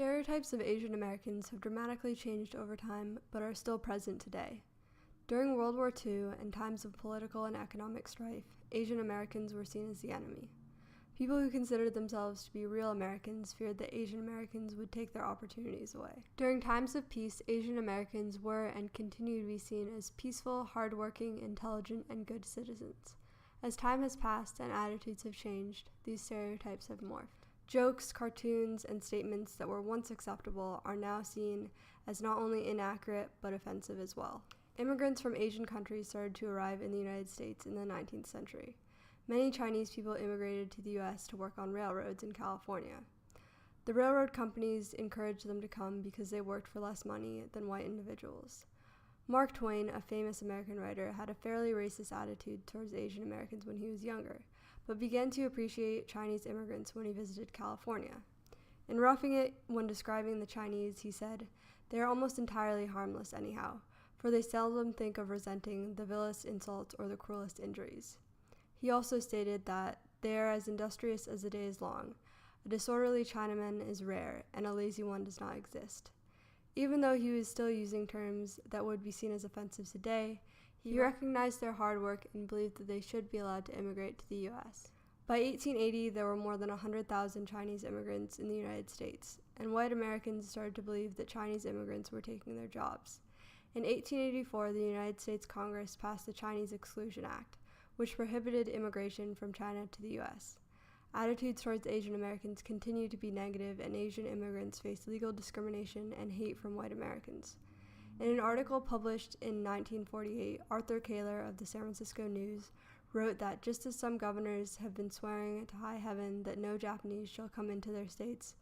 Stereotypes of Asian Americans have dramatically changed over time, but are still present today. During World War II and times of political and economic strife, Asian Americans were seen as the enemy. People who considered themselves to be real Americans feared that Asian Americans would take their opportunities away. During times of peace, Asian Americans were and continue to be seen as peaceful, hardworking, intelligent, and good citizens. As time has passed and attitudes have changed, these stereotypes have morphed. Jokes, cartoons, and statements that were once acceptable are now seen as not only inaccurate but offensive as well. Immigrants from Asian countries started to arrive in the United States in the 19th century. Many Chinese people immigrated to the U.S. to work on railroads in California. The railroad companies encouraged them to come because they worked for less money than white individuals. Mark Twain, a famous American writer, had a fairly racist attitude towards Asian Americans when he was younger, but began to appreciate Chinese immigrants when he visited California. In Roughing It, when describing the Chinese, he said, "They are almost entirely harmless anyhow, for they seldom think of resenting the vilest insults or the cruelest injuries." He also stated that they are as industrious as the day is long. A disorderly Chinaman is rare, and a lazy one does not exist. Even though he was still using terms that would be seen as offensive today, he recognized their hard work and believed that they should be allowed to immigrate to the U.S. By 1880, there were more than 100,000 Chinese immigrants in the United States, and white Americans started to believe that Chinese immigrants were taking their jobs. In 1884, the United States Congress passed the Chinese Exclusion Act, which prohibited immigration from China to the U.S. Attitudes towards Asian Americans continue to be negative, and Asian immigrants face legal discrimination and hate from white Americans. In an article published in 1948, Arthur Kaler of the San Francisco News wrote that just as some governors have been swearing to high heaven that no Japanese shall come into their states,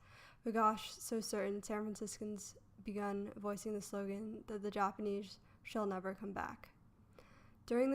gosh, so certain San Franciscans begun voicing the slogan that the Japanese shall never come back. During the